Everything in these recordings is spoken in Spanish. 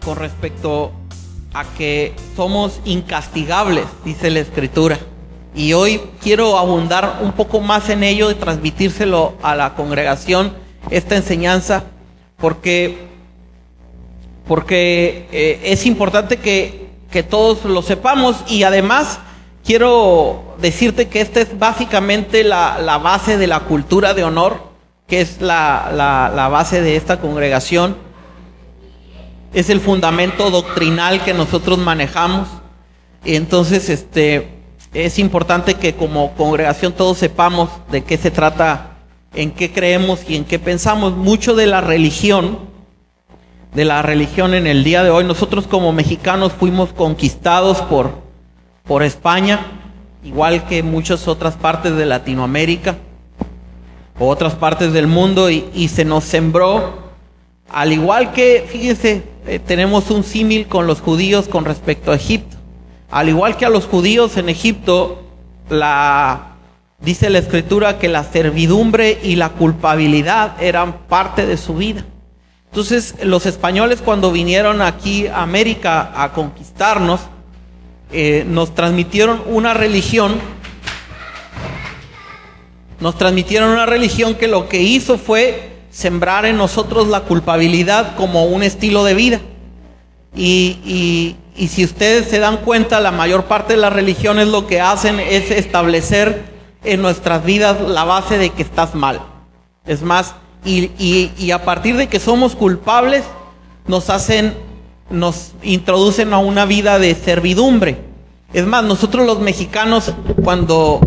con respecto a que somos incastigables, dice la Escritura. Y hoy quiero abundar un poco más en ello y transmitírselo a la congregación, esta enseñanza, porque es importante que todos lo sepamos. Y además quiero decirte que esta es básicamente la base de la cultura de honor, que es la base de esta congregación. Es el fundamento doctrinal que nosotros manejamos. Y entonces es importante que como congregación todos sepamos de qué se trata, en qué creemos y en qué pensamos. Mucho de la religión en el día de hoy, nosotros como mexicanos fuimos conquistados por España, igual que muchas otras partes de Latinoamérica o otras partes del mundo, y se nos sembró, al igual que, fíjense, tenemos un símil con los judíos con respecto a Egipto. Al igual que a los judíos en Egipto, dice la Escritura que la servidumbre y la culpabilidad eran parte de su vida. Entonces, los españoles, cuando vinieron aquí a América a conquistarnos, nos transmitieron una religión que lo que hizo fue sembrar en nosotros la culpabilidad como un estilo de vida. Y si ustedes se dan cuenta, la mayor parte de las religiones lo que hacen es establecer en nuestras vidas la base de que estás mal. Es más, y a partir de que somos culpables, nos introducen a una vida de servidumbre. Es más, nosotros los mexicanos, cuando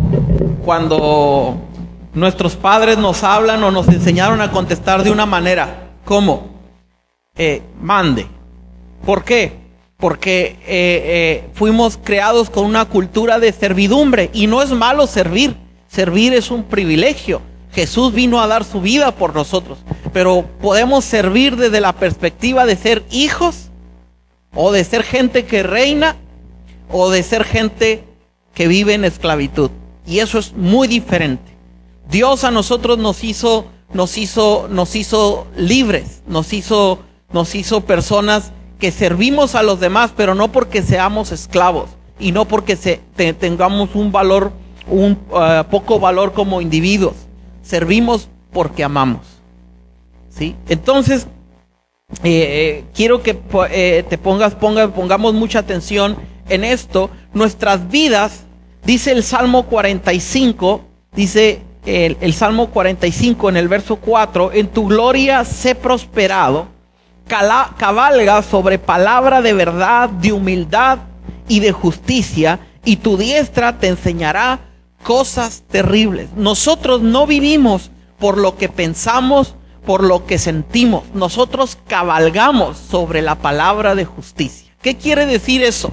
nuestros padres nos hablan o nos enseñaron a contestar de una manera, ¿cómo? Mande. ¿Por qué? Porque fuimos creados con una cultura de servidumbre, y no es malo servir. Servir es un privilegio. Jesús vino a dar su vida por nosotros, pero podemos servir desde la perspectiva de ser hijos, o de ser gente que reina, o de ser gente que vive en esclavitud. Y eso es muy diferente. Dios a nosotros nos hizo libres, nos hizo personas que servimos a los demás, pero no porque seamos esclavos y no porque tengamos un valor, poco valor como individuos. Servimos porque amamos, ¿sí? Entonces, quiero que pongamos mucha atención en esto. Nuestras vidas, dice el Salmo 45, dice el Salmo 45 en el verso 4, en tu gloria sé prosperado, cabalga sobre palabra de verdad, de humildad y de justicia, y tu diestra te enseñará cosas terribles. Nosotros no vivimos por lo que pensamos, por lo que sentimos. Nosotros cabalgamos sobre la palabra de justicia. ¿Qué quiere decir eso?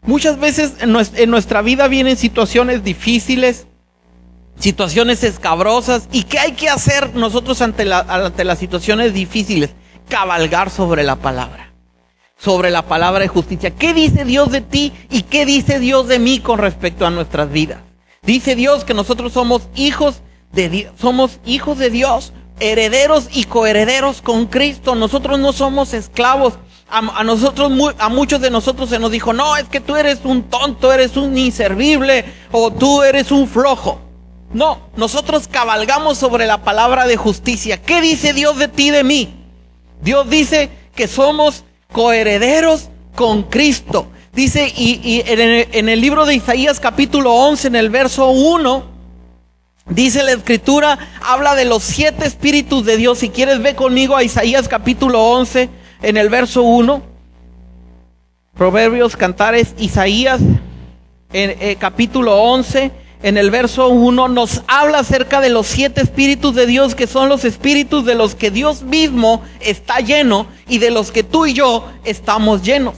Muchas veces en nuestra vida vienen situaciones difíciles, situaciones escabrosas. ¿Y qué hay que hacer nosotros ante las situaciones difíciles? Cabalgar sobre la palabra de justicia. ¿Qué dice Dios de ti y qué dice Dios de mí con respecto a nuestras vidas? Dice Dios que nosotros somos hijos de Dios, herederos y coherederos con Cristo. Nosotros no somos esclavos. A muchos de nosotros se nos dijo, no, es que tú eres un tonto, eres un inservible, o tú eres un flojo. No, nosotros cabalgamos sobre la palabra de justicia. ¿Qué dice Dios de ti y de mí? Dios dice que somos coherederos con Cristo. Dice, y en el libro de Isaías capítulo 11, en el verso 1, dice la Escritura, habla de los 7 espíritus de Dios. Si quieres, ve conmigo a Isaías capítulo 11, en el verso 1. Proverbios, Cantares, Isaías, capítulo 11, en el verso 1, nos habla acerca de los 7 espíritus de Dios, que son los espíritus de los que Dios mismo está lleno y de los que tú y yo estamos llenos.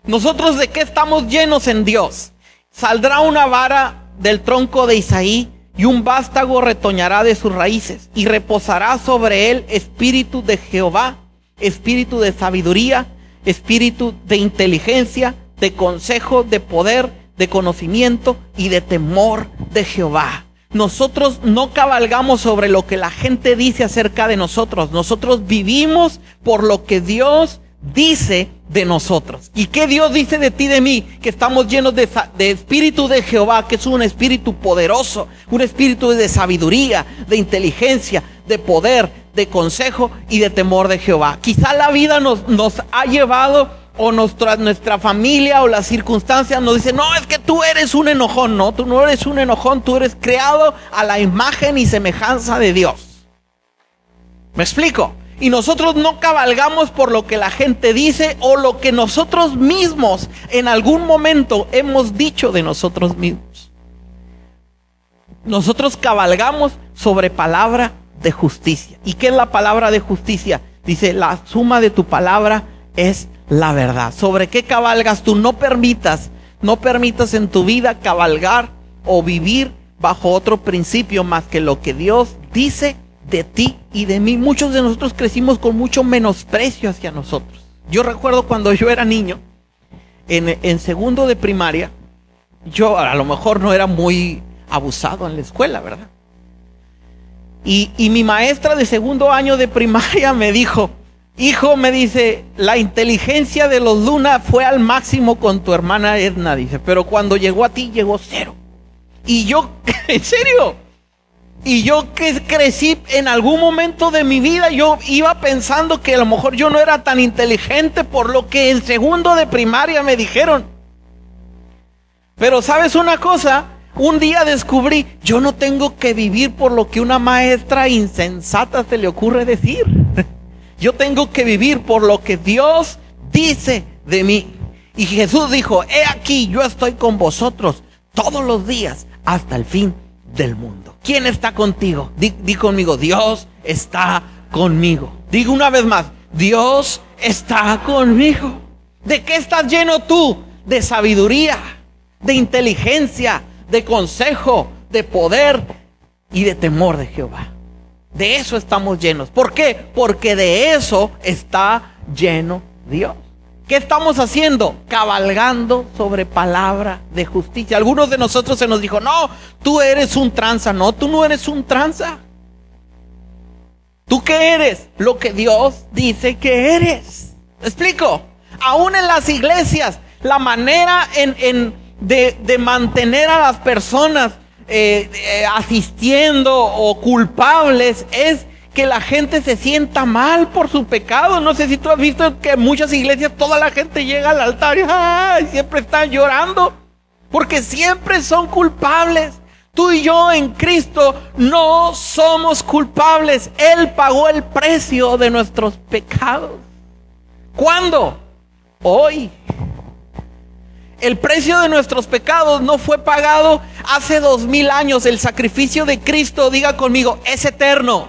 ¿Nosotros de qué estamos llenos en Dios? Saldrá una vara del tronco de Isaí, y un vástago retoñará de sus raíces, y reposará sobre él espíritu de Jehová, espíritu de sabiduría, espíritu de inteligencia, de consejo, de poder, de conocimiento y de temor de Jehová. Nosotros no cabalgamos sobre lo que la gente dice acerca de nosotros. Nosotros vivimos por lo que Dios dice de nosotros. ¿Y qué Dios dice de ti y de mí? Que estamos llenos de espíritu de Jehová, que es un espíritu poderoso, un espíritu de sabiduría, de inteligencia, de poder, de consejo y de temor de Jehová. Quizá la vida nos ha llevado, o nuestra familia o las circunstancias nos dicen: no, es que tú eres un enojón. No, tú no eres un enojón, tú eres creado a la imagen y semejanza de Dios. ¿Me explico? Y nosotros no cabalgamos por lo que la gente dice o lo que nosotros mismos en algún momento hemos dicho de nosotros mismos. Nosotros cabalgamos sobre palabra de justicia. ¿Y qué es la palabra de justicia? Dice: la suma de tu palabra es la verdad. ¿Sobre qué cabalgas tú? No permitas en tu vida cabalgar o vivir bajo otro principio más que lo que Dios dice de ti y de mí. Muchos de nosotros crecimos con mucho menosprecio hacia nosotros. Yo recuerdo cuando yo era niño, en segundo de primaria, yo a lo mejor no era muy abusado en la escuela, ¿verdad? Y mi maestra de segundo año de primaria me dijo: hijo, me dice, la inteligencia de los Luna fue al máximo con tu hermana Edna, dice, pero cuando llegó a ti llegó 0. Y yo, ¿en serio? Y yo que crecí en algún momento de mi vida, yo iba pensando que a lo mejor yo no era tan inteligente por lo que en segundo de primaria me dijeron. Pero ¿sabes una cosa? Un día descubrí, yo no tengo que vivir por lo que una maestra insensata se le ocurre decir. Yo tengo que vivir por lo que Dios dice de mí. Y Jesús dijo: he aquí, yo estoy con vosotros todos los días hasta el fin del mundo. ¿Quién está contigo? Di conmigo: Dios está conmigo. Digo una vez más: Dios está conmigo. ¿De qué estás lleno tú? De sabiduría, de inteligencia, de consejo, de poder y de temor de Jehová. De eso estamos llenos. ¿Por qué? Porque de eso está lleno Dios. ¿Qué estamos haciendo? Cabalgando sobre palabra de justicia. Algunos de nosotros se nos dijo: no, tú eres un tranza. No, tú no eres un tranza. ¿Tú qué eres? Lo que Dios dice que eres. ¿Me explico? Aún en las iglesias, la manera de mantener a las personas asistiendo o culpables es que la gente se sienta mal por su pecado. No sé si tú has visto que en muchas iglesias toda la gente llega al altar y siempre están llorando porque siempre son culpables. Tú y yo en Cristo no somos culpables. Él pagó el precio de nuestros pecados. ¿Cuándo? Hoy. El precio de nuestros pecados no fue pagado hace 2000 años. El sacrificio de Cristo, diga conmigo, es eterno.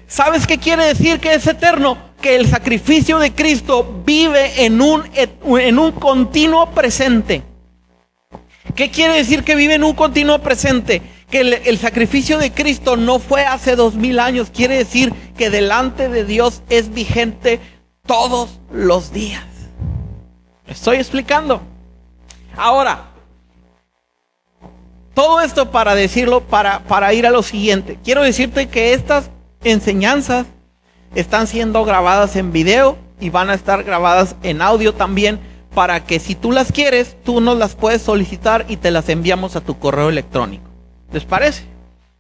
¿Sabes qué quiere decir que es eterno? Que el sacrificio de Cristo vive en un continuo presente. ¿Qué quiere decir que vive en un continuo presente? Que el sacrificio de Cristo no fue hace 2000 años. Quiere decir que delante de Dios es vigente todos los días. ¿Me estoy explicando? Ahora, todo esto para decirlo, para ir a lo siguiente. Quiero decirte que estas enseñanzas están siendo grabadas en video y van a estar grabadas en audio también, para que si tú las quieres, tú nos las puedes solicitar y te las enviamos a tu correo electrónico. ¿Les parece?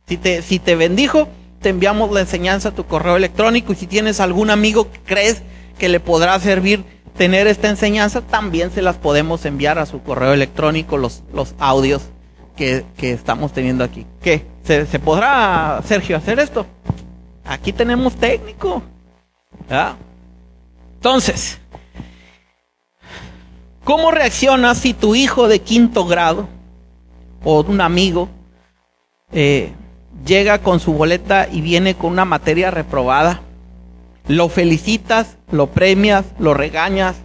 Si te bendijo, te enviamos la enseñanza a tu correo electrónico, y si tienes algún amigo que crees que le podrá servir tener esta enseñanza, también se las podemos enviar a su correo electrónico, los audios que estamos teniendo aquí. ¿Qué? ¿Se podrá, Sergio, hacer esto? Aquí tenemos técnico. ¿Ah? Entonces, ¿cómo reaccionas si tu hijo de 5º grado o un amigo llega con su boleta y viene con una materia reprobada? Lo felicitas, lo premias, lo regañas,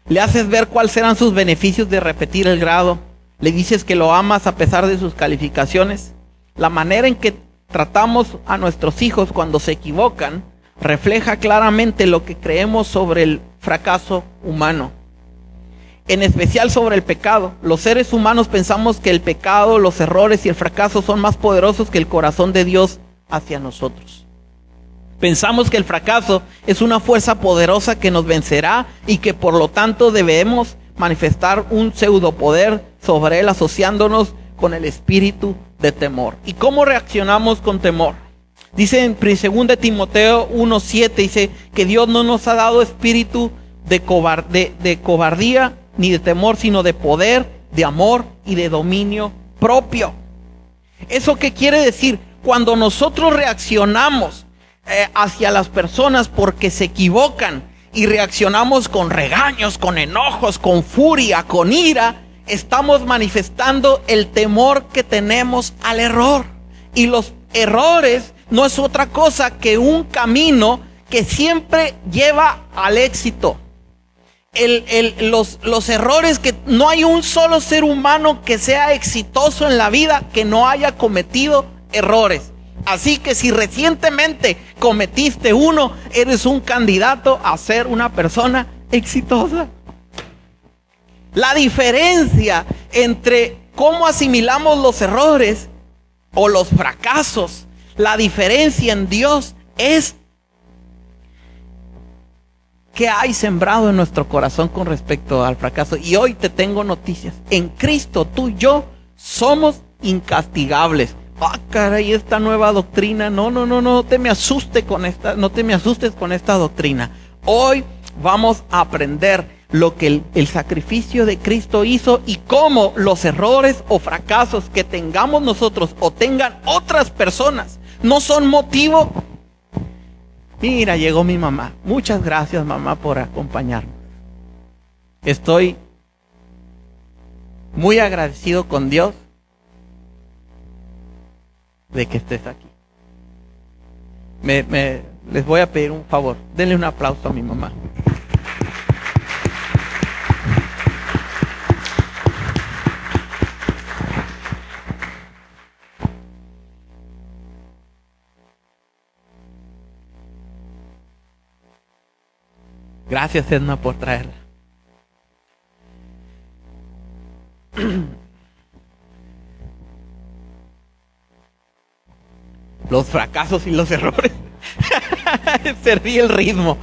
le haces ver cuáles serán sus beneficios de repetir el grado, le dices que lo amas a pesar de sus calificaciones. La manera en que tratamos a nuestros hijos cuando se equivocan refleja claramente lo que creemos sobre el fracaso humano, en especial sobre el pecado. Los seres humanos pensamos que el pecado, los errores y el fracaso son más poderosos que el corazón de Dios hacia nosotros. Pensamos que el fracaso es una fuerza poderosa que nos vencerá y que por lo tanto debemos manifestar un pseudopoder sobre él, asociándonos con el espíritu de temor. ¿Y cómo reaccionamos con temor? Dice en 2 Timoteo 1:7, dice que Dios no nos ha dado espíritu de cobardía ni de temor, sino de poder, de amor y de dominio propio. ¿Eso qué quiere decir? Cuando nosotros reaccionamos hacia las personas porque se equivocan y reaccionamos con regaños, con enojos, con furia, con ira, estamos manifestando el temor que tenemos al error. Y los errores no es otra cosa que un camino que siempre lleva al éxito. Los errores, que no hay un solo ser humano que sea exitoso en la vida que no haya cometido errores. Así que si recientemente cometiste uno, eres un candidato a ser una persona exitosa. La diferencia entre cómo asimilamos los errores o los fracasos, la diferencia en Dios es qué hay sembrado en nuestro corazón con respecto al fracaso. Y hoy te tengo noticias. En Cristo tú y yo somos incastigables. Ah, caray, esta nueva doctrina, no te me asustes con esta doctrina. Hoy vamos a aprender lo que el sacrificio de Cristo hizo y cómo los errores o fracasos que tengamos nosotros o tengan otras personas no son motivo. Mira, llegó mi mamá. Muchas gracias, mamá, por acompañarnos. Estoy muy agradecido con Dios de que estés aquí. Les voy a pedir un favor. Denle un aplauso a mi mamá. Gracias, Edna, por traerla. Los fracasos y los errores. Serví el ritmo.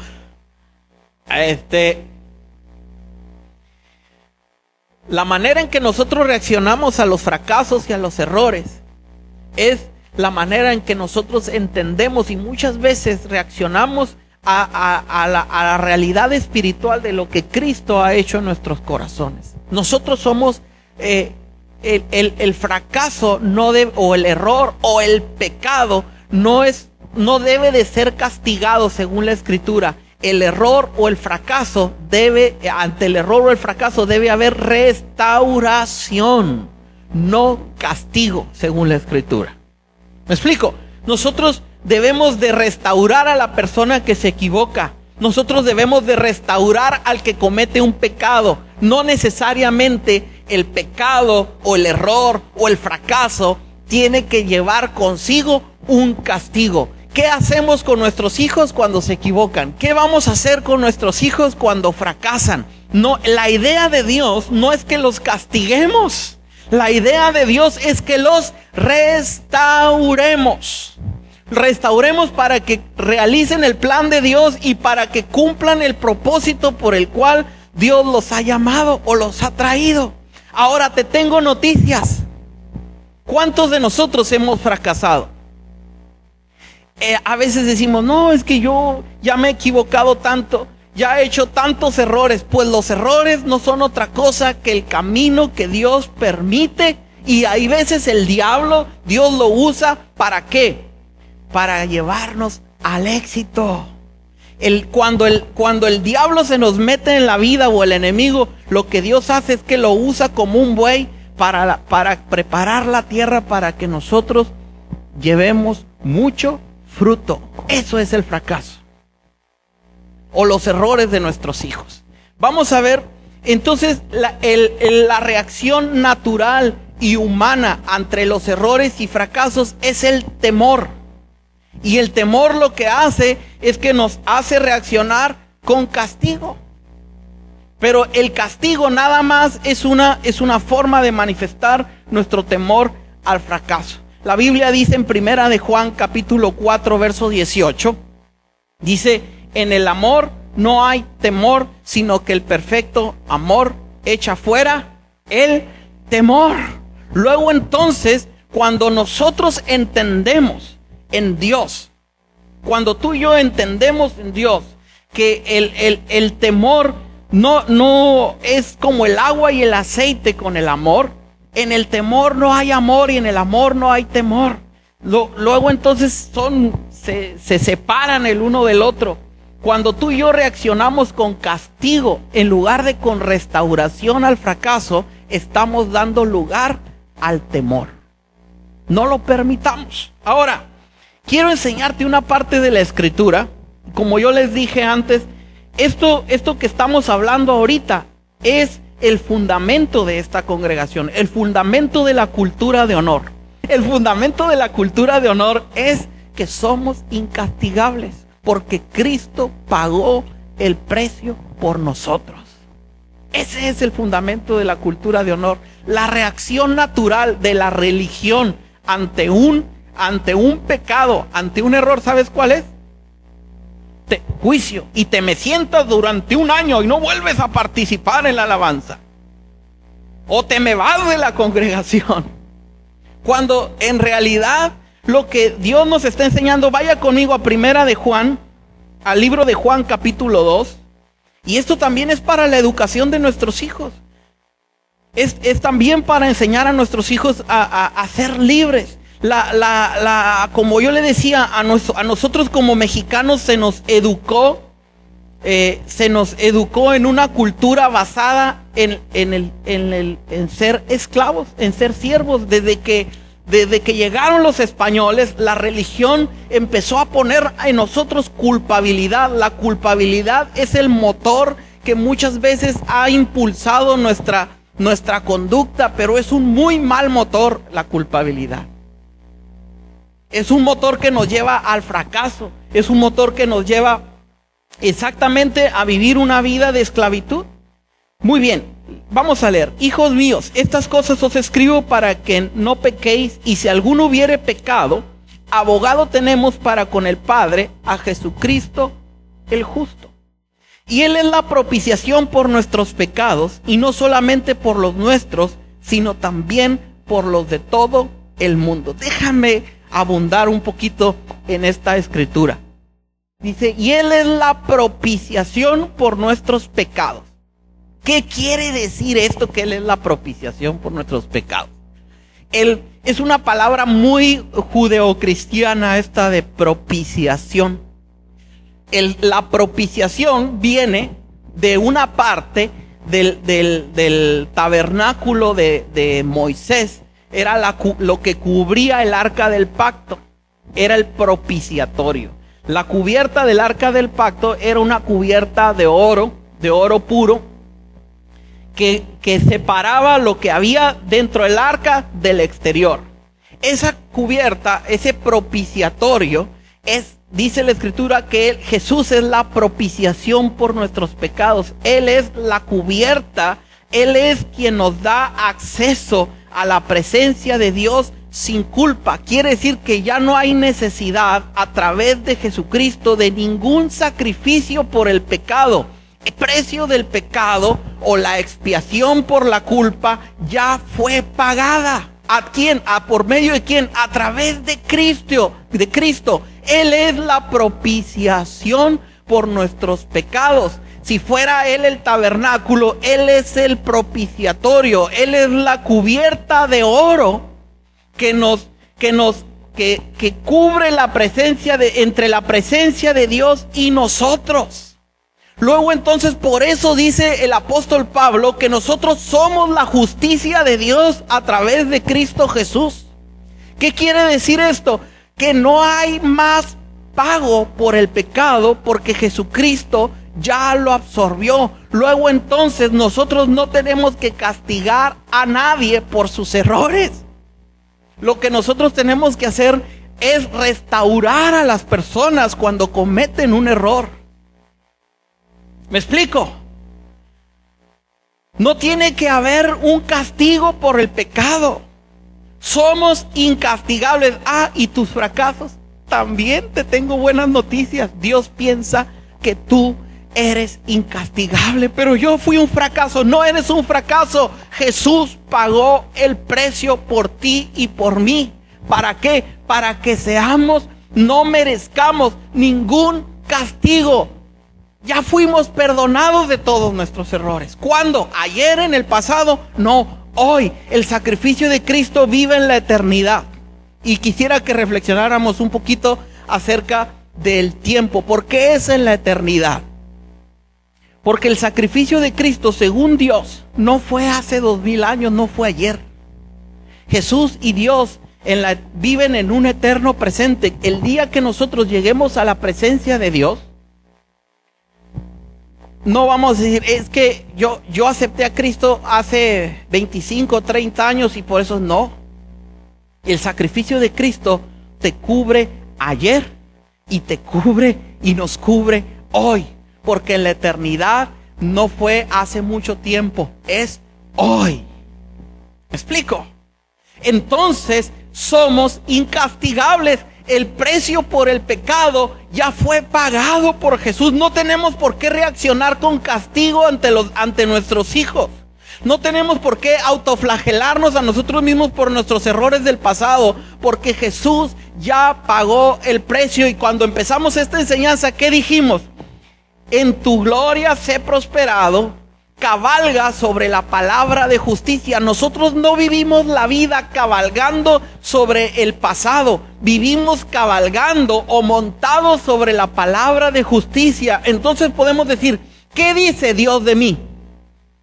La manera en que nosotros reaccionamos a los fracasos y a los errores es la manera en que nosotros entendemos y muchas veces reaccionamos a la realidad espiritual de lo que Cristo ha hecho en nuestros corazones. Nosotros somos el fracaso o el error o el pecado no debe de ser castigado según la Escritura. El error o el fracaso ante el error o el fracaso debe haber restauración, no castigo según la Escritura. ¿Me explico? Nosotros debemos de restaurar a la persona que se equivoca. Nosotros debemos de restaurar al que comete un pecado. No necesariamente el pecado o el error o el fracaso tiene que llevar consigo un castigo. ¿Qué hacemos con nuestros hijos cuando se equivocan? ¿Qué vamos a hacer con nuestros hijos cuando fracasan? No, la idea de Dios no es que los castiguemos. La idea de Dios es que los restauremos. Restauremos para que realicen el plan de Dios y para que cumplan el propósito por el cual Dios los ha llamado o los ha traído. Ahora te tengo noticias. ¿Cuántos de nosotros hemos fracasado? A veces decimos, no, es que yo ya me he equivocado tanto, ya he hecho tantos errores. Pues los errores no son otra cosa que el camino que Dios permite. Y hay veces el diablo, Dios lo usa, ¿para qué? Para llevarnos al éxito. Cuando el diablo se nos mete en la vida o el enemigo, lo que Dios hace es que lo usa como un buey para preparar la tierra para que nosotros llevemos mucho fruto. Eso es el fracaso o los errores de nuestros hijos. Vamos a ver entonces la reacción natural y humana ante los errores y fracasos es el temor. Y el temor lo que hace es que nos hace reaccionar con castigo. Pero el castigo nada más es una forma de manifestar nuestro temor al fracaso. La Biblia dice en 1 de Juan capítulo 4 verso 18, Dice, en el amor no hay temor, sino que el perfecto amor echa fuera el temor. Luego entonces, cuando nosotros entendemos en Dios, cuando tú y yo entendemos en Dios que el temor no es como el agua y el aceite con el amor, en el temor no hay amor y en el amor no hay temor. Luego entonces se separan el uno del otro. Cuando tú y yo reaccionamos con castigo en lugar de con restauración al fracaso, estamos dando lugar al temor. No lo permitamos. Ahora, quiero enseñarte una parte de la Escritura. Como yo les dije antes, esto que estamos hablando ahorita es el fundamento de esta congregación, el fundamento de la cultura de honor. El fundamento de la cultura de honor es que somos incastigables, porque Cristo pagó el precio por nosotros. Ese es el fundamento de la cultura de honor. La reacción natural de la religión ante un pecado, ante un error, ¿sabes cuál es? Juicio. Y te me sientas durante un año y no vuelves a participar en la alabanza. O te me vas de la congregación. Cuando en realidad lo que Dios nos está enseñando, vaya conmigo a Primera de Juan, al libro de Juan capítulo 2. Y esto también es para la educación de nuestros hijos. Es también para enseñar a nuestros hijos a ser libres. Como yo le decía, a nosotros como mexicanos se nos educó en una cultura basada en ser esclavos, en ser siervos. Desde que llegaron los españoles, la religión empezó a poner en nosotros culpabilidad. La culpabilidad es el motor que muchas veces ha impulsado nuestra conducta, pero es un muy mal motor la culpabilidad. Es un motor que nos lleva al fracaso, es un motor que nos lleva exactamente a vivir una vida de esclavitud. Muy bien, vamos a leer. Hijos míos, estas cosas os escribo para que no pequéis, y si alguno hubiere pecado, abogado tenemos para con el Padre, a Jesucristo el justo. Y Él es la propiciación por nuestros pecados, y no solamente por los nuestros, sino también por los de todo el mundo. Déjame abundar un poquito en esta escritura. Dice, y Él es la propiciación por nuestros pecados. ¿Qué quiere decir esto, que Él es la propiciación por nuestros pecados? Él es una palabra muy judeocristiana, esta de propiciación. La propiciación viene de una parte del tabernáculo de Moisés. Era lo que cubría el arca del pacto. Era el propiciatorio. La cubierta del arca del pacto era una cubierta de oro puro, que separaba lo que había dentro del arca del exterior. Esa cubierta, ese propiciatorio, dice la Escritura que Jesús es la propiciación por nuestros pecados. Él es la cubierta, Él es quien nos da acceso a la presencia de Dios sin culpa. Quiere decir que ya no hay necesidad a través de Jesucristo de ningún sacrificio por el pecado. El precio del pecado o la expiación por la culpa ya fue pagada. ¿A quién? ¿Por medio de quién? A través de Cristo. Él es la propiciación por nuestros pecados. Si fuera Él el tabernáculo, Él es el propiciatorio. Él es la cubierta de oro que cubre la presencia entre la presencia de Dios y nosotros. Luego entonces, por eso dice el apóstol Pablo que nosotros somos la justicia de Dios a través de Cristo Jesús. ¿Qué quiere decir esto? Que no hay más pago por el pecado, porque Jesucristo ya lo absorbió. Luego entonces nosotros no tenemos que castigar a nadie por sus errores. Lo que nosotros tenemos que hacer es restaurar a las personas cuando cometen un error. ¿Me explico? No tiene que haber un castigo por el pecado. Somos incastigables. ¿Y tus fracasos? también te tengo buenas noticias. Dios piensa que tú eres incastigable, pero yo fui un fracaso. No eres un fracaso. Jesús pagó el precio por ti y por mí. ¿Para qué? Para que no merezcamos ningún castigo. Ya fuimos perdonados de todos nuestros errores. ¿Cuándo? ¿Ayer, en el pasado? No, hoy. El sacrificio de Cristo vive en la eternidad. Y quisiera que reflexionáramos un poquito acerca del tiempo. ¿Por qué es en la eternidad? Porque el sacrificio de Cristo, según Dios, no fue hace 2000 años, no fue ayer. Jesús y Dios viven en un eterno presente. El día que nosotros lleguemos a la presencia de Dios, no vamos a decir, es que yo acepté a Cristo hace 25, 30 años y por eso no. El sacrificio de Cristo te cubre ayer y te cubre y nos cubre hoy. Porque en la eternidad no fue hace mucho tiempo, es hoy. ¿Me explico? Entonces somos incastigables. El precio por el pecado ya fue pagado por Jesús. No tenemos por qué reaccionar con castigo ante nuestros hijos. No tenemos por qué autoflagelarnos a nosotros mismos por nuestros errores del pasado, porque Jesús ya pagó el precio. Y cuando empezamos esta enseñanza, ¿qué dijimos? En tu gloria sé prosperado, cabalga sobre la palabra de justicia. Nosotros no vivimos la vida cabalgando sobre el pasado, vivimos cabalgando o montados sobre la palabra de justicia. Entonces podemos decir, ¿qué dice Dios de mí?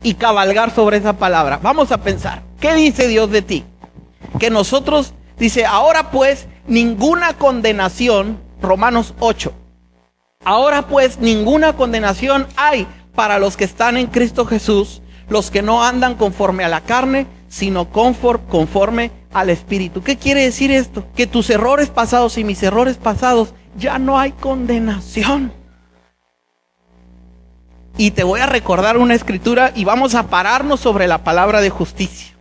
Y cabalgar sobre esa palabra. Vamos a pensar, ¿qué dice Dios de ti? Que nosotros, dice, ahora pues ninguna condenación, Romanos 8. Ahora pues ninguna condenación hay para los que están en Cristo Jesús, los que no andan conforme a la carne, sino conforme al Espíritu. ¿Qué quiere decir esto? Que tus errores pasados y mis errores pasados, ya no hay condenación. Y te voy a recordar una escritura y vamos a pararnos sobre la palabra de justicia.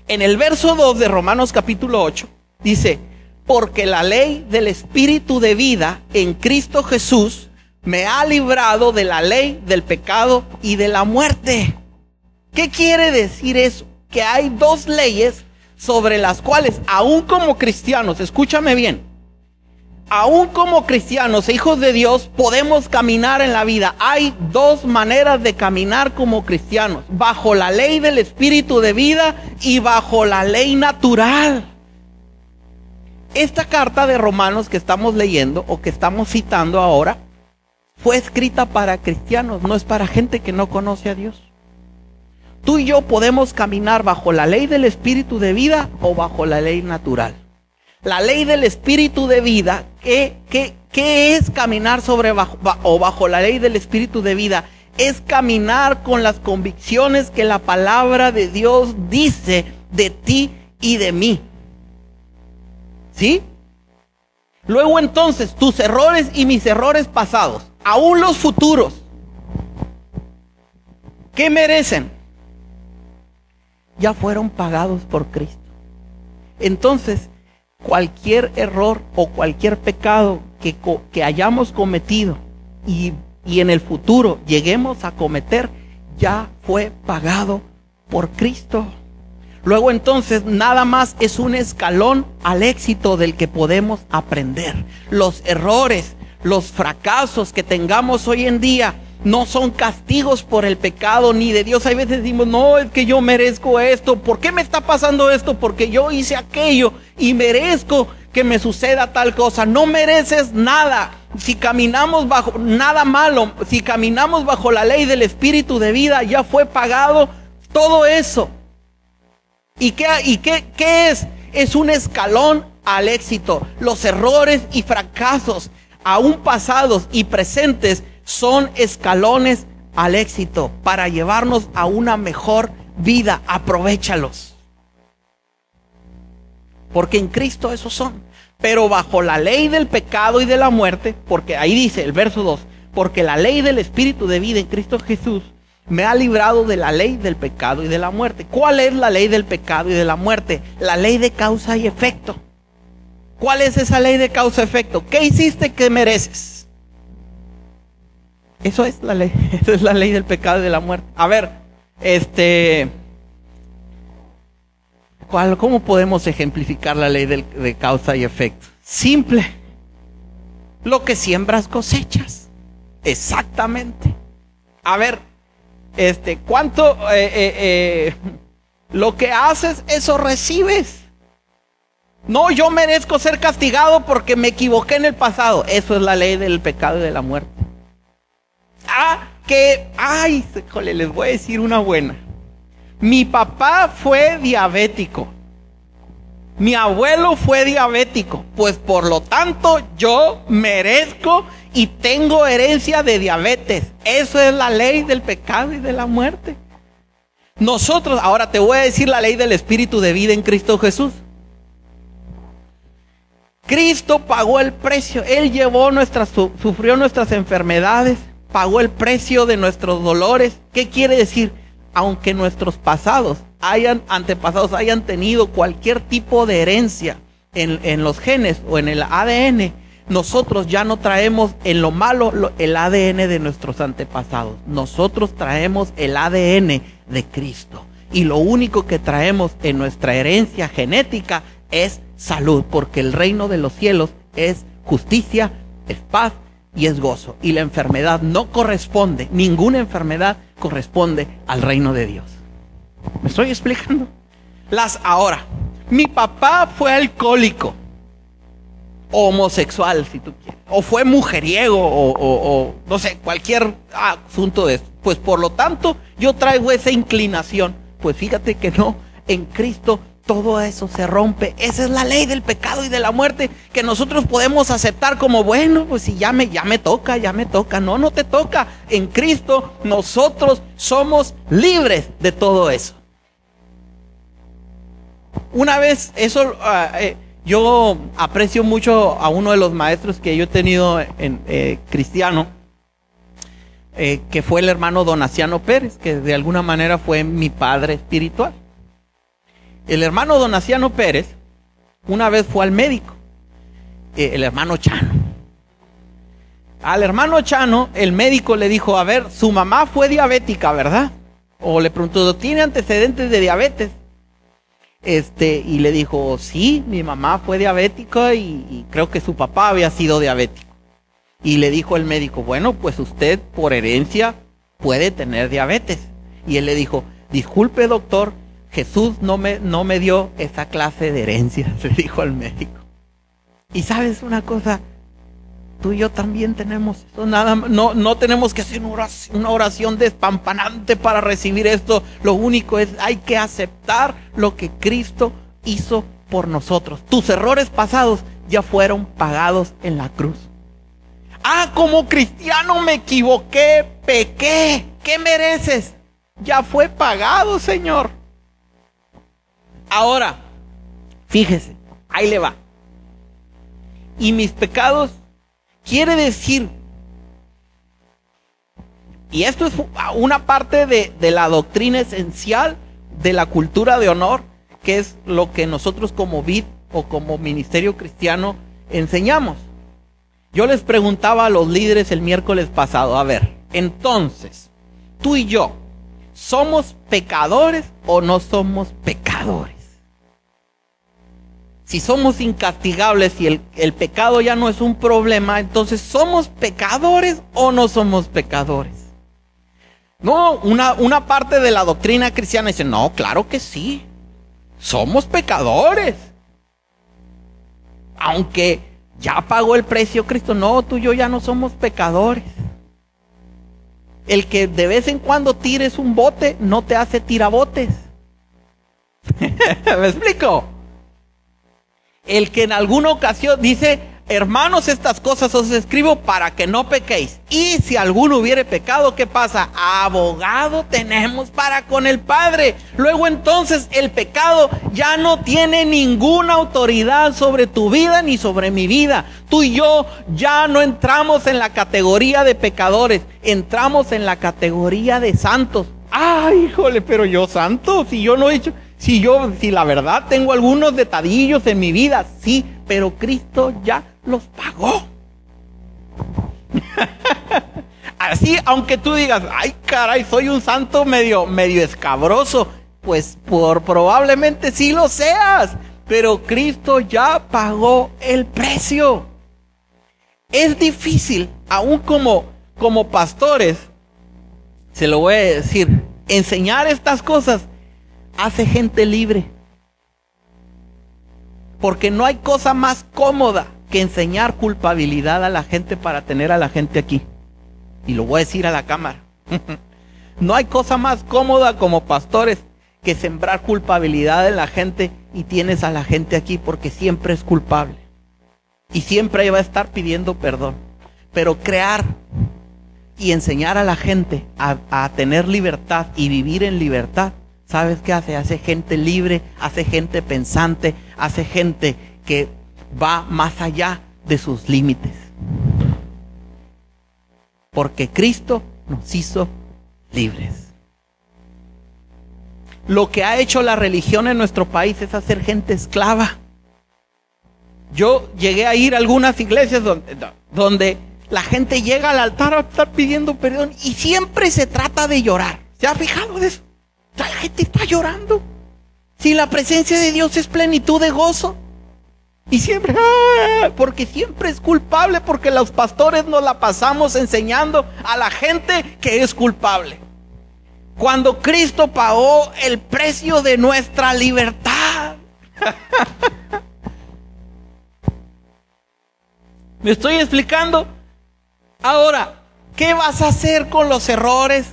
En el verso 2 de Romanos capítulo 8, dice, porque la ley del Espíritu de vida en Cristo Jesús me ha librado de la ley del pecado y de la muerte. ¿Qué quiere decir eso? Que hay dos leyes sobre las cuales, aún como cristianos, escúchame bien, aún como cristianos e hijos de Dios, podemos caminar en la vida. Hay dos maneras de caminar como cristianos: bajo la ley del Espíritu de vida y bajo la ley natural. Esta carta de Romanos que estamos leyendo o que estamos citando ahora fue escrita para cristianos, no es para gente que no conoce a Dios. Tú y yo podemos caminar bajo la ley del Espíritu de vida o bajo la ley natural. La ley del Espíritu de vida, ¿qué es caminar bajo la ley del Espíritu de vida? Es caminar con las convicciones que la palabra de Dios dice de ti y de mí. ¿Sí? Luego entonces, tus errores y mis errores pasados, aún los futuros, ¿qué merecen? Ya fueron pagados por Cristo. Entonces, cualquier error o cualquier pecado que hayamos cometido y en el futuro lleguemos a cometer, ya fue pagado por Cristo. Luego entonces nada más es un escalón al éxito del que podemos aprender. Los errores, los fracasos que tengamos hoy en día no son castigos por el pecado ni de Dios. Hay veces decimos, no, es que yo merezco esto. ¿Por qué me está pasando esto? Porque yo hice aquello y merezco que me suceda tal cosa. No mereces nada. Si caminamos bajo nada malo, si caminamos bajo la ley del Espíritu de vida, ya fue pagado todo eso. ¿Y qué es? Es un escalón al éxito. Los errores y fracasos, aún pasados y presentes, son escalones al éxito para llevarnos a una mejor vida. Aprovéchalos. Porque en Cristo esos son. Pero bajo la ley del pecado y de la muerte, porque ahí dice el verso 2, porque la ley del Espíritu de vida en Cristo Jesús me ha librado de la ley del pecado y de la muerte. ¿Cuál es la ley del pecado y de la muerte? La ley de causa y efecto. ¿Cuál es esa ley de causa-efecto? ¿Qué hiciste que mereces? Eso es la ley. Esa es la ley del pecado y de la muerte. A ver, ¿cómo podemos ejemplificar la ley de causa y efecto? Simple. Lo que siembras cosechas. Exactamente. A ver, ¿cuánto lo que haces, eso recibes? No, yo merezco ser castigado porque me equivoqué en el pasado. Eso es la ley del pecado y de la muerte. Híjole, les voy a decir una buena. Mi papá fue diabético. Mi abuelo fue diabético. Pues por lo tanto, yo merezco y tengo herencia de diabetes. Eso es la ley del pecado y de la muerte. Nosotros, ahora te voy a decir la ley del espíritu de vida en Cristo Jesús. Cristo pagó el precio. Él sufrió nuestras enfermedades, pagó el precio de nuestros dolores. ¿Qué quiere decir? Aunque nuestros antepasados hayan tenido cualquier tipo de herencia en los genes o en el ADN, nosotros ya no traemos en lo malo el ADN de nuestros antepasados. Nosotros traemos el ADN de Cristo. Y lo único que traemos en nuestra herencia genética es salud, porque el reino de los cielos es justicia, es paz y es gozo. Y la enfermedad no corresponde, ninguna enfermedad corresponde al reino de Dios. ¿Me estoy explicando? Ahora, mi papá fue alcohólico, o homosexual, si tú quieres, o fue mujeriego, o no sé, cualquier asunto de esto. Pues por lo tanto, yo traigo esa inclinación. Pues fíjate que no, en Cristo todo eso se rompe. Esa es la ley del pecado y de la muerte que nosotros podemos aceptar como, bueno, pues si ya me toca. No te toca. En Cristo nosotros somos libres de todo eso. Una vez, yo aprecio mucho a uno de los maestros que yo he tenido cristiano, que fue el hermano Donaciano Pérez, que de alguna manera fue mi padre espiritual. El hermano Donaciano Pérez una vez fue al médico, el hermano Chano. Al hermano Chano, el médico le dijo, a ver, su mamá fue diabética, ¿verdad? O le preguntó, ¿tiene antecedentes de diabetes? Y le dijo, sí, mi mamá fue diabética y creo que su papá había sido diabético. Y le dijo el médico, bueno, pues usted por herencia puede tener diabetes. Y él le dijo, disculpe doctor, Jesús no me dio esa clase de herencia, le dijo al médico. Y sabes una cosa, tú y yo también tenemos eso, no tenemos que hacer una oración despampanante para recibir esto. Lo único es, hay que aceptar lo que Cristo hizo por nosotros. Tus errores pasados ya fueron pagados en la cruz. Como cristiano me equivoqué, pequé, ¿qué mereces? Ya fue pagado, Señor. Ahora, fíjese, ahí le va. Y mis pecados, quiere decir, y esto es una parte de la doctrina esencial de la cultura de honor, que es lo que nosotros como VID o como ministerio cristiano enseñamos. Yo les preguntaba a los líderes el miércoles pasado, a ver, entonces, tú y yo, ¿somos pecadores o no somos pecadores? Si somos incastigables y el pecado ya no es un problema, entonces ¿somos pecadores o no somos pecadores? No, una parte de la doctrina cristiana dice, no, claro que sí, somos pecadores. Aunque ya pagó el precio Cristo, no, tú y yo ya no somos pecadores. El que de vez en cuando tires un bote no te hace tirabotes. ¿Me explico? El que en alguna ocasión dice, hermanos, estas cosas os escribo para que no pequéis. Y si alguno hubiere pecado, ¿qué pasa? Abogado tenemos para con el Padre. Luego entonces el pecado ya no tiene ninguna autoridad sobre tu vida ni sobre mi vida. Tú y yo ya no entramos en la categoría de pecadores, entramos en la categoría de santos. Híjole, pero yo santo, si yo no he hecho... Si la verdad tengo algunos detallillos en mi vida, sí, pero Cristo ya los pagó. Así, aunque tú digas, ay caray, soy un santo medio escabroso, pues probablemente sí lo seas, pero Cristo ya pagó el precio. Es difícil, aún como pastores, se lo voy a decir, enseñar estas cosas hace gente libre. Porque no hay cosa más cómoda que enseñar culpabilidad a la gente para tener a la gente aquí. Y lo voy a decir a la cámara. No hay cosa más cómoda como pastores que sembrar culpabilidad en la gente y tienes a la gente aquí porque siempre es culpable. Y siempre va a estar pidiendo perdón. Pero crear y enseñar a la gente a tener libertad y vivir en libertad, ¿sabes qué hace? Hace gente libre, hace gente pensante, hace gente que va más allá de sus límites. Porque Cristo nos hizo libres. Lo que ha hecho la religión en nuestro país es hacer gente esclava. Yo llegué a ir a algunas iglesias donde la gente llega al altar a estar pidiendo perdón y siempre se trata de llorar. ¿Se ha fijado de eso? La gente está llorando. Si la presencia de Dios es plenitud de gozo. Y siempre, porque siempre es culpable, porque los pastores nos la pasamos enseñando a la gente que es culpable. Cuando Cristo pagó el precio de nuestra libertad. ¿Me estoy explicando? Ahora, ¿qué vas a hacer con los errores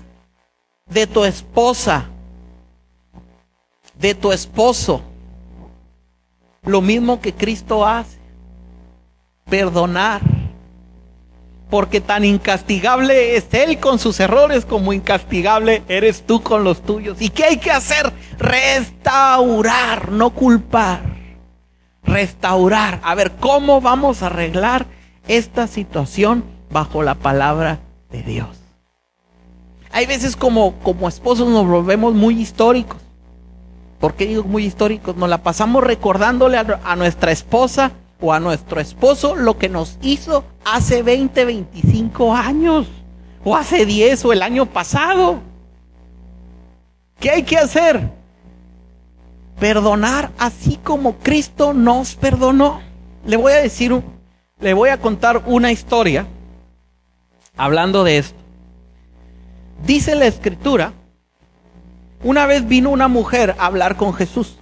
de tu esposa, de tu esposo? Lo mismo que Cristo hace, perdonar. Porque tan incastigable es Él con sus errores como incastigable eres tú con los tuyos. ¿Y qué hay que hacer? Restaurar, no culpar. Restaurar. A ver, ¿cómo vamos a arreglar esta situación bajo la palabra de Dios? Hay veces como esposos nos volvemos muy históricos. ¿Por qué digo muy históricos? Nos la pasamos recordándole a nuestra esposa o a nuestro esposo lo que nos hizo hace 20, 25 años, o hace 10 o el año pasado. ¿Qué hay que hacer? Perdonar así como Cristo nos perdonó. Le voy a contar una historia hablando de esto. Dice la Escritura, una vez vino una mujer a hablar con Jesús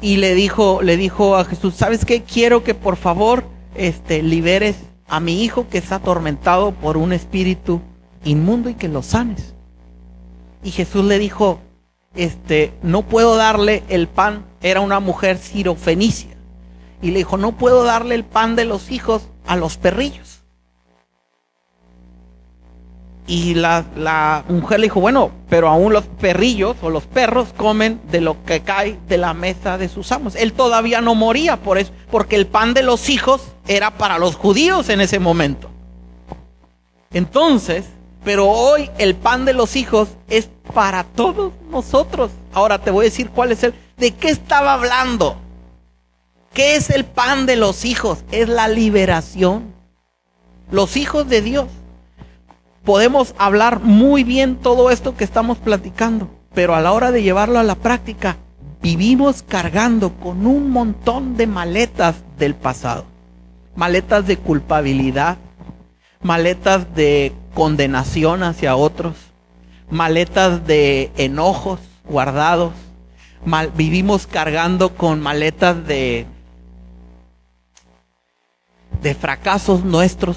y le dijo a Jesús, ¿sabes qué? Quiero que por favor liberes a mi hijo que está atormentado por un espíritu inmundo y que lo sanes. Y Jesús le dijo, no puedo darle el pan. Era una mujer sirofenicia y le dijo, no puedo darle el pan de los hijos a los perrillos. Y la mujer le dijo, bueno, pero aún los perrillos o los perros comen de lo que cae de la mesa de sus amos. Él todavía no moría por eso, porque el pan de los hijos era para los judíos en ese momento. Entonces, pero hoy el pan de los hijos es para todos nosotros. Ahora te voy a decir ¿de qué estaba hablando? ¿Qué es el pan de los hijos? Es la liberación. Los hijos de Dios. Podemos hablar muy bien todo esto que estamos platicando, pero a la hora de llevarlo a la práctica, vivimos cargando con un montón de maletas del pasado. Maletas de culpabilidad, maletas de condenación hacia otros, maletas de enojos guardados. Vivimos cargando con maletas de fracasos nuestros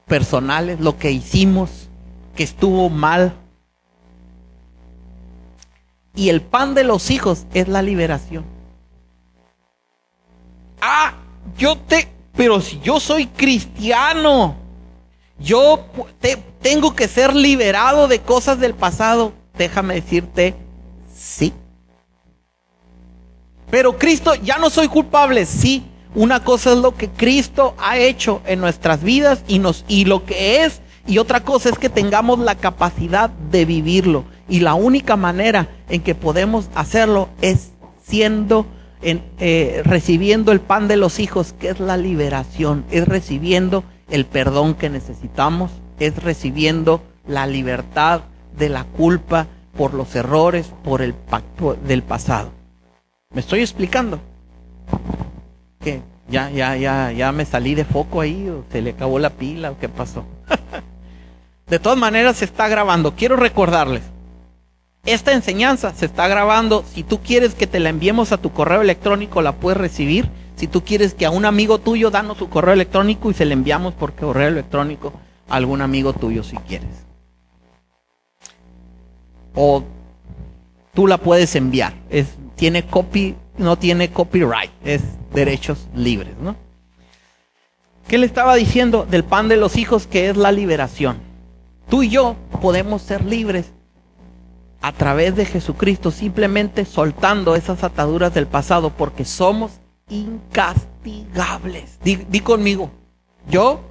personales, lo que hicimos, que estuvo mal. Y el pan de los hijos es la liberación. Pero si yo soy cristiano, yo tengo que ser liberado de cosas del pasado. Déjame decirte, sí. Pero Cristo, ya no soy culpable, sí. Una cosa es lo que Cristo ha hecho en nuestras vidas y lo que es, y otra cosa es que tengamos la capacidad de vivirlo. Y la única manera en que podemos hacerlo es recibiendo el pan de los hijos, que es la liberación, es recibiendo el perdón que necesitamos, es recibiendo la libertad de la culpa por los errores, por el pacto del pasado. ¿Me estoy explicando? ¿Qué? ¿Ya me salí de foco ahí? ¿O se le acabó la pila? ¿O qué pasó? De todas maneras se está grabando. Quiero recordarles, esta enseñanza se está grabando. Si tú quieres que te la enviemos a tu correo electrónico, la puedes recibir. Si tú quieres que a un amigo tuyo, danos su correo electrónico y se le enviamos por correo electrónico a algún amigo tuyo si quieres. O tú la puedes enviar. No tiene copyright, es derechos libres, ¿no? ¿Qué le estaba diciendo? Del pan de los hijos, que es la liberación. Tú y yo podemos ser libres a través de Jesucristo, simplemente soltando esas ataduras del pasado, porque somos incastigables. Di conmigo, yo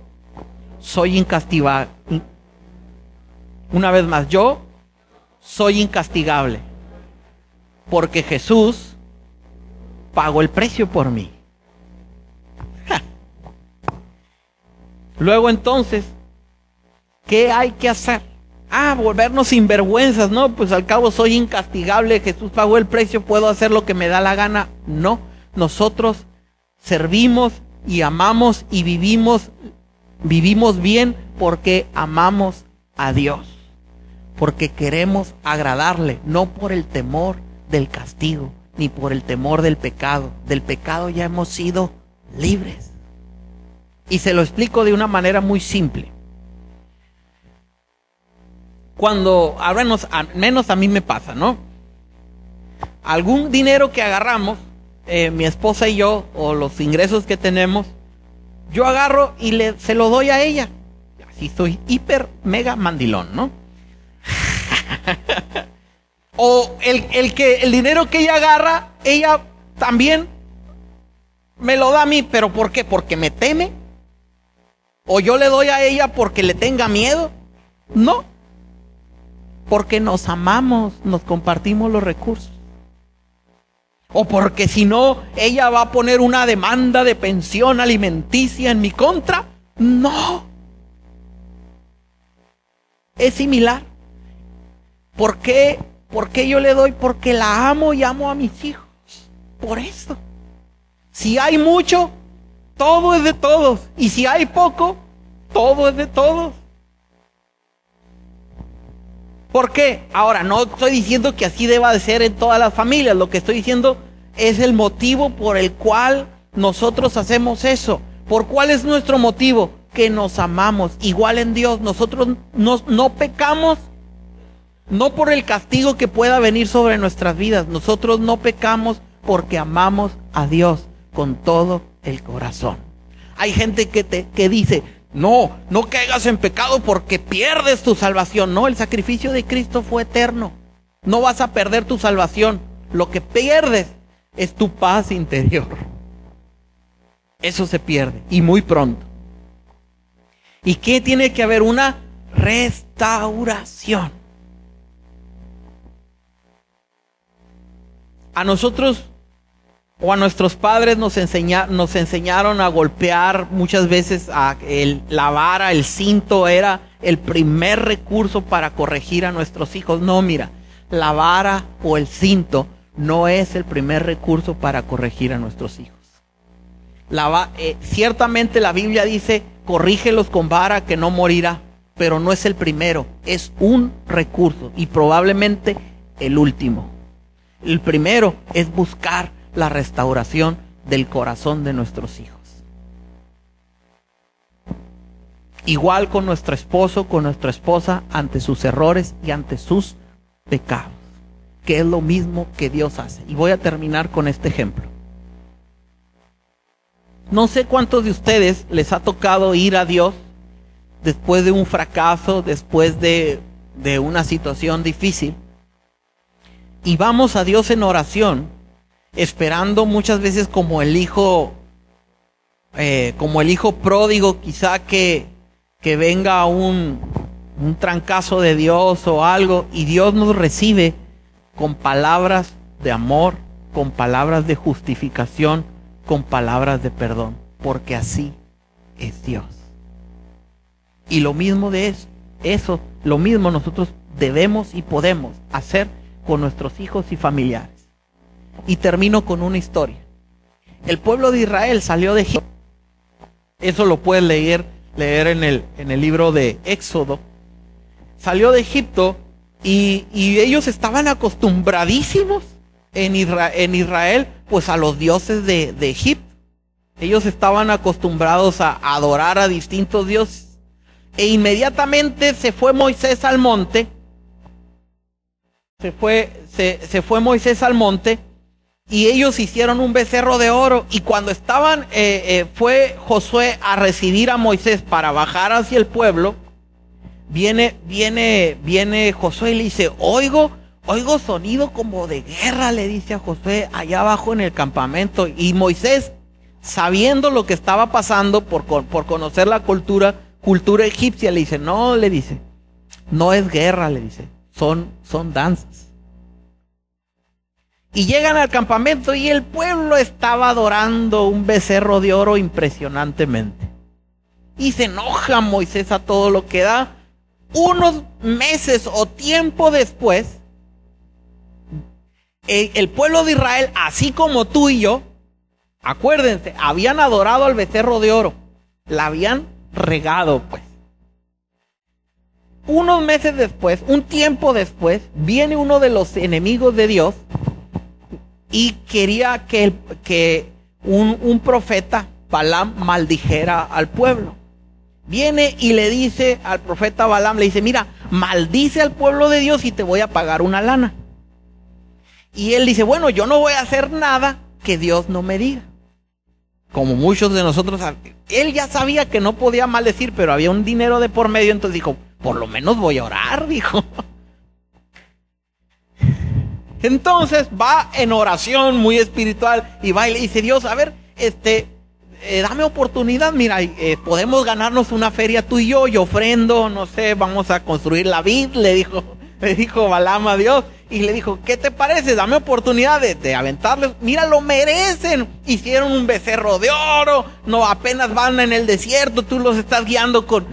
soy incastigable. Una vez más, yo soy incastigable, porque Jesús pagó el precio por mí. Luego entonces, ¿qué hay que hacer? Volvernos sinvergüenzas, ¿no? Pues al cabo soy incastigable, Jesús pagó el precio, puedo hacer lo que me da la gana. No, nosotros servimos y amamos y vivimos bien porque amamos a Dios, porque queremos agradarle, no por el temor del castigo, ni por el temor del pecado. Del pecado ya hemos sido libres. Y se lo explico de una manera muy simple. Cuando, al menos a mí me pasa, ¿no? Algún dinero que agarramos, mi esposa y yo, o los ingresos que tenemos, yo agarro y se lo doy a ella. Así soy hiper mega mandilón, ¿no? O el dinero que ella agarra, ella también me lo da a mí. ¿Pero por qué? ¿Porque me teme? ¿O yo le doy a ella porque le tenga miedo? No. Porque nos amamos, nos compartimos los recursos. O porque si no, ella va a poner una demanda de pensión alimenticia en mi contra. No. Es similar. ¿Por qué yo le doy? Porque la amo y amo a mis hijos. Por eso. Si hay mucho, todo es de todos. Y si hay poco, todo es de todos. ¿Por qué? Ahora, no estoy diciendo que así deba de ser en todas las familias. Lo que estoy diciendo es el motivo por el cual nosotros hacemos eso. ¿Por cuál es nuestro motivo? Que nos amamos. Igual en Dios, nosotros no pecamos, no por el castigo que pueda venir sobre nuestras vidas. Nosotros no pecamos porque amamos a Dios con todo el corazón. Hay gente que dice, no caigas en pecado porque pierdes tu salvación. No, el sacrificio de Cristo fue eterno. No vas a perder tu salvación. Lo que pierdes es tu paz interior. Eso se pierde, y muy pronto. ¿Y qué tiene que haber? Una restauración. A nosotros o a nuestros padres nos enseñaron a golpear muchas veces. La vara, el cinto era el primer recurso para corregir a nuestros hijos. No, mira, la vara o el cinto no es el primer recurso para corregir a nuestros hijos. Ciertamente la Biblia dice, corrígelos con vara que no morirá, pero no es el primero, es un recurso y probablemente el último. El primero es buscar la restauración del corazón de nuestros hijos. Igual con nuestro esposo, con nuestra esposa, ante sus errores y ante sus pecados, que es lo mismo que Dios hace. Y voy a terminar con este ejemplo. No sé cuántos de ustedes les ha tocado ir a Dios después de un fracaso, después de una situación difícil. Y vamos a Dios en oración, esperando muchas veces como el hijo pródigo, quizá que venga un un trancazo de Dios o algo, y Dios nos recibe con palabras de amor, con palabras de justificación, con palabras de perdón, porque así es Dios. Y lo mismo de eso, lo mismo nosotros debemos y podemos hacer con nuestros hijos y familiares. Y termino con una historia. El pueblo de Israel salió de Egipto. Eso lo puedes leer en el libro de Éxodo. Salió de Egipto y ellos estaban acostumbradísimos en Israel pues a los dioses de Egipto. Ellos estaban acostumbrados a adorar a distintos dioses. E inmediatamente se fue Moisés al monte. Se fue Moisés al monte y ellos hicieron un becerro de oro. Y cuando fue Josué a recibir a Moisés para bajar hacia el pueblo, viene Josué y le dice, oigo sonido como de guerra, le dice a Josué allá abajo en el campamento. Y Moisés, sabiendo lo que estaba pasando por conocer la cultura egipcia, le dice, no es guerra, le dice, son danzas. Y llegan al campamento y el pueblo estaba adorando un becerro de oro impresionantemente. Y se enoja Moisés a todo lo que da. Unos meses o tiempo después, el pueblo de Israel, así como tú y yo, acuérdense, habían adorado al becerro de oro. La habían regado, pues. Unos meses después, un tiempo después, viene uno de los enemigos de Dios y quería que un profeta, Balaam, maldijera al pueblo. Viene y le dice al profeta Balaam, le dice, mira, maldice al pueblo de Dios y te voy a pagar una lana. Y él dice, bueno, yo no voy a hacer nada que Dios no me diga. Como muchos de nosotros, él ya sabía que no podía maldecir, pero había un dinero de por medio, entonces dijo, por lo menos voy a orar, dijo. Entonces va en oración muy espiritual y va y le dice, Dios, a ver, dame oportunidad, mira, podemos ganarnos una feria tú y yo ofrendo, no sé, vamos a construir la vid, le dijo Balaam a Dios. Y le dijo, ¿qué te parece? Dame oportunidad de aventarles. Mira, lo merecen. Hicieron un becerro de oro. No, apenas van en el desierto. Tú los estás guiando con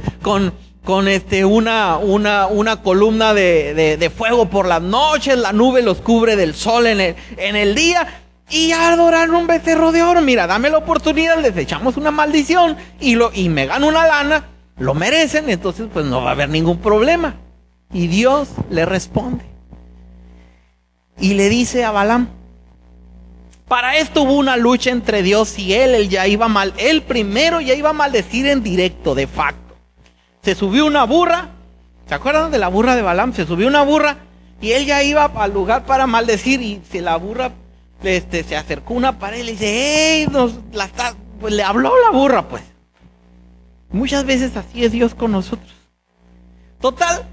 una columna de fuego por las noches. La nube los cubre del sol en el día. Y ya adoraron un becerro de oro. Mira, dame la oportunidad. Les echamos una maldición. Y me gano una lana. Lo merecen. Entonces pues no va a haber ningún problema. Y Dios le responde. Y le dice a Balaam, para esto hubo una lucha entre Dios y él primero ya iba a maldecir en directo, de facto. Se subió una burra, ¿se acuerdan de la burra de Balaam? Se subió una burra y él ya iba al lugar para maldecir y si la burra se acercó a una pared y le dice, pues le habló la burra, pues. Muchas veces así es Dios con nosotros. Total,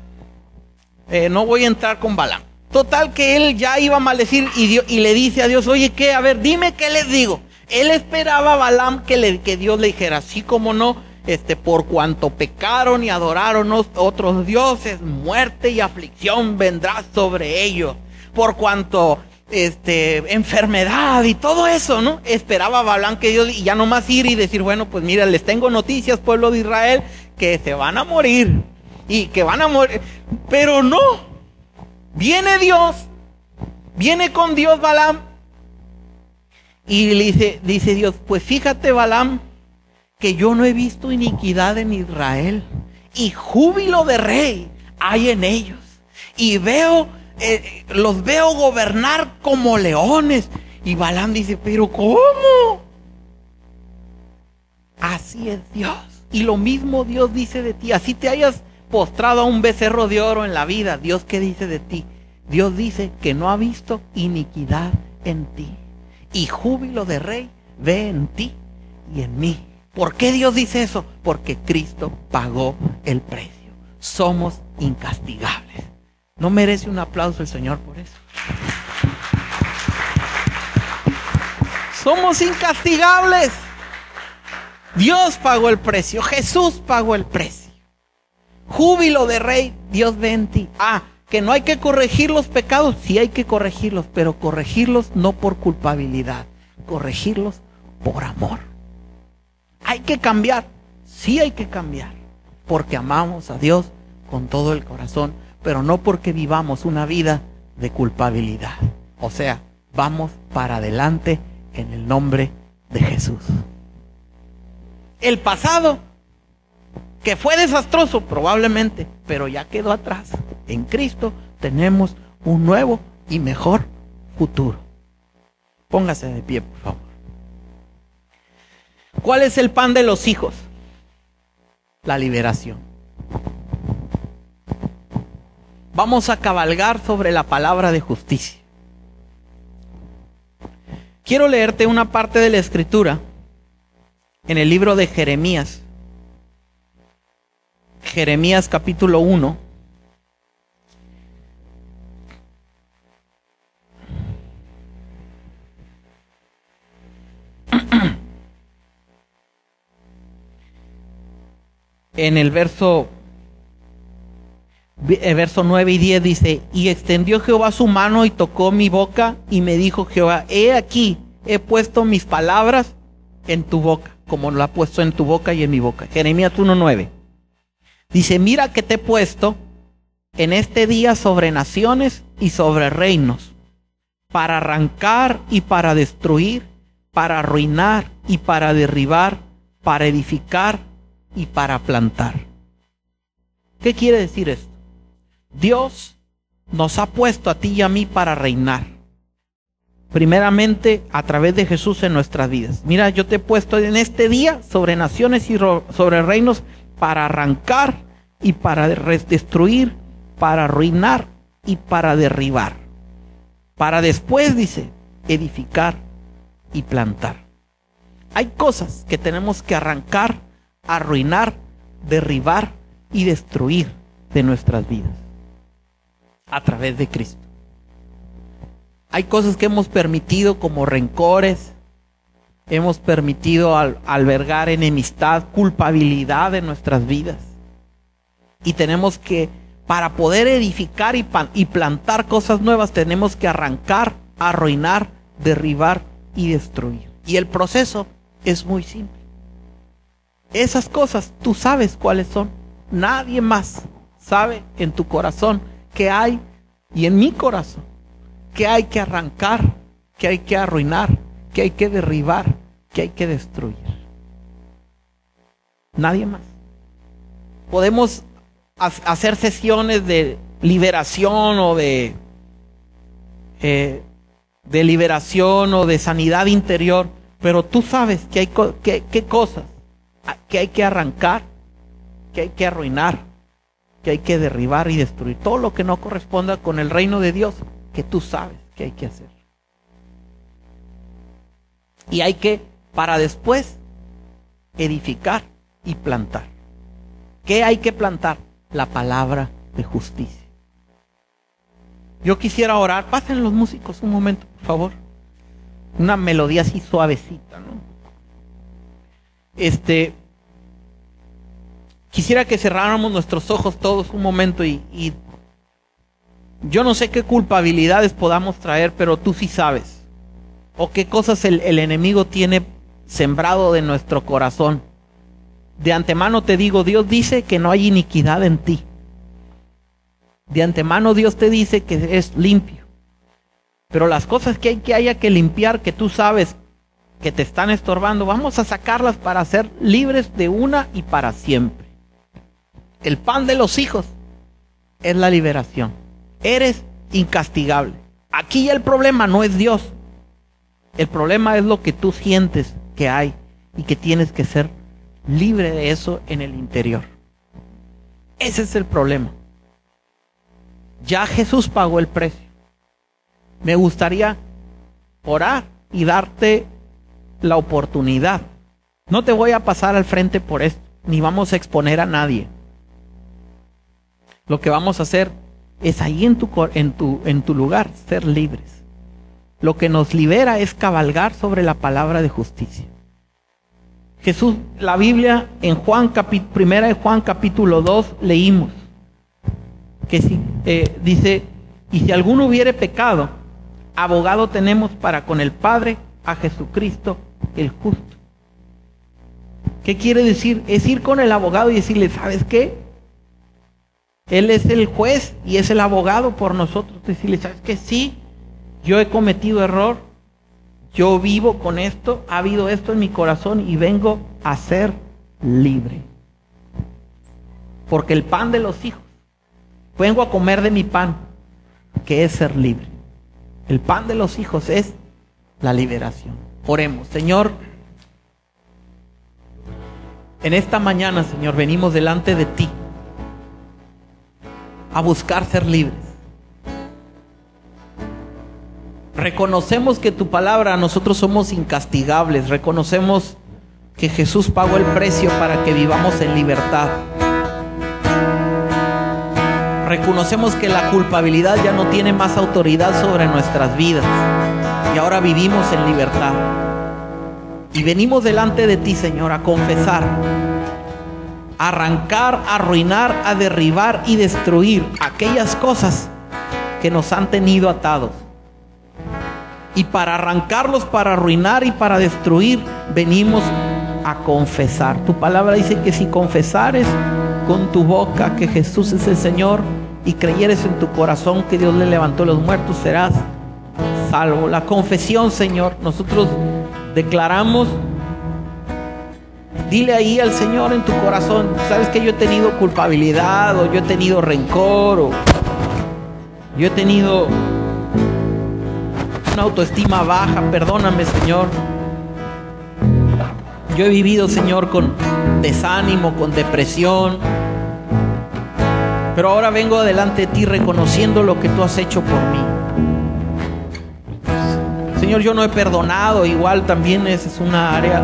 no voy a entrar con Balaam. Total que él ya iba a maldecir y le dice a Dios, oye, ¿qué? A ver, dime qué les digo. Él esperaba a Balaam que Dios le dijera, así como no, por cuanto pecaron y adoraron otros dioses, muerte y aflicción vendrá sobre ellos. Por cuanto, enfermedad y todo eso, ¿no? Esperaba a Balaam que Dios, y ya nomás ir y decir, bueno, pues mira, les tengo noticias, pueblo de Israel, que se van a morir. Y que van a morir. Pero no. Viene con Dios Balaam y le dice Dios, pues fíjate Balaam, que yo no he visto iniquidad en Israel y júbilo de rey hay en ellos y los veo gobernar como leones. Y Balaam dice, pero ¿cómo? Así es Dios. Y lo mismo Dios dice de ti, así te hayas postrado a un becerro de oro en la vida, Dios, ¿qué dice de ti? Dios dice que no ha visto iniquidad en ti y júbilo de rey ve en ti y en mí. ¿Por qué Dios dice eso? Porque Cristo pagó el precio. Somos incastigables. ¿No merece un aplauso el Señor por eso? Somos incastigables. Dios pagó el precio. Jesús pagó el precio. Júbilo de rey, Dios ve en ti. Que no hay que corregir los pecados, sí hay que corregirlos, pero corregirlos no por culpabilidad, corregirlos por amor. Hay que cambiar, sí hay que cambiar, porque amamos a Dios con todo el corazón, pero no porque vivamos una vida de culpabilidad. O sea, vamos para adelante en el nombre de Jesús. El pasado, que fue desastroso probablemente, pero ya quedó atrás. En Cristo tenemos un nuevo y mejor futuro. Póngase de pie, por favor. ¿Cuál es el pan de los hijos? La liberación. Vamos a cabalgar sobre la palabra de justicia. Quiero leerte una parte de la Escritura en el libro de Jeremías. Jeremías capítulo 1. En el verso 9 y 10 dice: y extendió Jehová su mano y tocó mi boca, y me dijo Jehová: he aquí, he puesto mis palabras en tu boca, como lo ha puesto en tu boca y en mi boca. Jeremías 1:9. Dice: mira que te he puesto en este día sobre naciones y sobre reinos, para arrancar y para destruir, para arruinar y para derribar, para edificar y para plantar. ¿Qué quiere decir esto? Dios nos ha puesto a ti y a mí para reinar. Primeramente a través de Jesús en nuestras vidas. Mira, yo te he puesto en este día sobre naciones y sobre reinos, para arrancar y para destruir, para arruinar y para derribar. Para después, dice, edificar y plantar. Hay cosas que tenemos que arrancar, arruinar, derribar y destruir de nuestras vidas a través de Cristo. Hay cosas que hemos permitido, como rencores, hemos permitido albergar enemistad, culpabilidad en nuestras vidas. Y tenemos que, para poder edificar y plantar cosas nuevas, tenemos que arrancar, arruinar, derribar y destruir. Y el proceso es muy simple. Esas cosas tú sabes cuáles son. Nadie más sabe en tu corazón qué hay, y en mi corazón, qué hay que arrancar, qué hay que arruinar, qué hay que derribar, qué hay que destruir. Nadie más. Podemos hacer sesiones de liberación o de liberación o de sanidad interior, pero tú sabes que hay qué cosas que hay que arrancar, que hay que arruinar, que hay que derribar y destruir. Todo lo que no corresponda con el reino de Dios, que tú sabes que hay que hacer. Y hay que, para después, edificar y plantar. ¿Qué hay que plantar? La palabra de justicia. Yo quisiera orar. Pasen los músicos un momento, por favor. Una melodía así suavecita, ¿no? Quisiera que cerráramos nuestros ojos todos un momento y yo no sé qué culpabilidades podamos traer, pero tú sí sabes. O qué cosas el enemigo tiene sembrado de nuestro corazón. De antemano te digo, Dios dice que no hay iniquidad en ti. De antemano Dios te dice que es limpio. Pero las cosas que haya que limpiar, que tú sabes que te están estorbando, vamos a sacarlas para ser libres de una y para siempre. El pan de los hijos es la liberación. Eres incastigable. Aquí ya el problema no es Dios. El problema es lo que tú sientes que hay y que tienes que ser libre de eso en el interior. Ese es el problema. Ya Jesús pagó el precio. Me gustaría orar y darte la oportunidad. No te voy a pasar al frente por esto, ni vamos a exponer a nadie. Lo que vamos a hacer es ahí en tu lugar, ser libres. Lo que nos libera es cabalgar sobre la palabra de justicia. Jesús, la Biblia en primera de Juan capítulo 2 leímos que dice, y si alguno hubiere pecado, abogado tenemos para con el Padre, a Jesucristo el justo. ¿Qué quiere decir? Es ir con el abogado y decirle, ¿sabes qué? Él es el juez y es el abogado por nosotros. Decirle, ¿sabes qué? Sí, yo he cometido error, yo vivo con esto, ha habido esto en mi corazón y vengo a ser libre. Porque el pan de los hijos, vengo a comer de mi pan, que es ser libre. El pan de los hijos es la liberación. Oremos. Señor, en esta mañana, Señor, venimos delante de ti a buscar ser libres. Reconocemos que tu palabra, nosotros somos incastigables. Reconocemos que Jesús pagó el precio para que vivamos en libertad. Reconocemos que la culpabilidad ya no tiene más autoridad sobre nuestras vidas y ahora vivimos en libertad. Y venimos delante de ti, Señor, a confesar, a arrancar, a arruinar, a derribar y destruir aquellas cosas que nos han tenido atados. Y para arrancarlos, para arruinar y para destruir, venimos a confesar. Tu palabra dice que si confesares con tu boca que Jesús es el Señor y creyeres en tu corazón que Dios le levantó de los muertos, serás salvo. La confesión, Señor, nosotros declaramos, dile ahí al Señor en tu corazón, sabes que yo he tenido culpabilidad, o yo he tenido rencor, o yo he tenido una autoestima baja, perdóname, Señor. Yo he vivido, Señor, con desánimo, con depresión, pero ahora vengo delante de ti reconociendo lo que tú has hecho por mí. Señor, yo no he perdonado, igual también esa es una área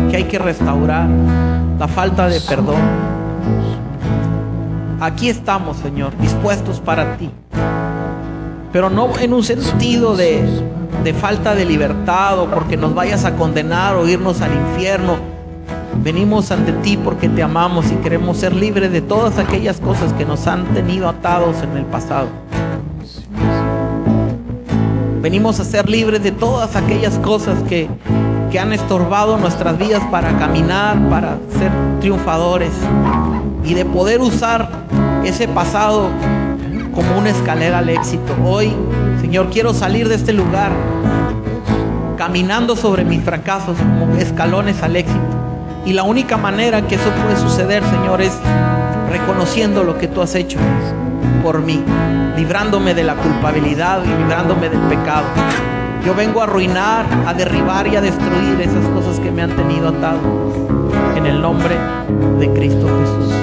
que hay que restaurar, la falta de perdón. Aquí estamos, Señor, dispuestos para ti, pero no en un sentido de falta de libertad o porque nos vayas a condenar o irnos al infierno. Venimos ante ti porque te amamos y queremos ser libres de todas aquellas cosas que nos han tenido atados en el pasado. Venimos a ser libres de todas aquellas cosas que han estorbado nuestras vidas para caminar, para ser triunfadores, y de poder usar ese pasado como una escalera al éxito. Hoy, Señor, quiero salir de este lugar caminando sobre mis fracasos como escalones al éxito. Y la única manera que eso puede suceder, Señor, es reconociendo lo que tú has hecho por mí, librándome de la culpabilidad y librándome del pecado. Yo vengo a arruinar, a derribar y a destruir esas cosas que me han tenido atado, en el nombre de Cristo Jesús.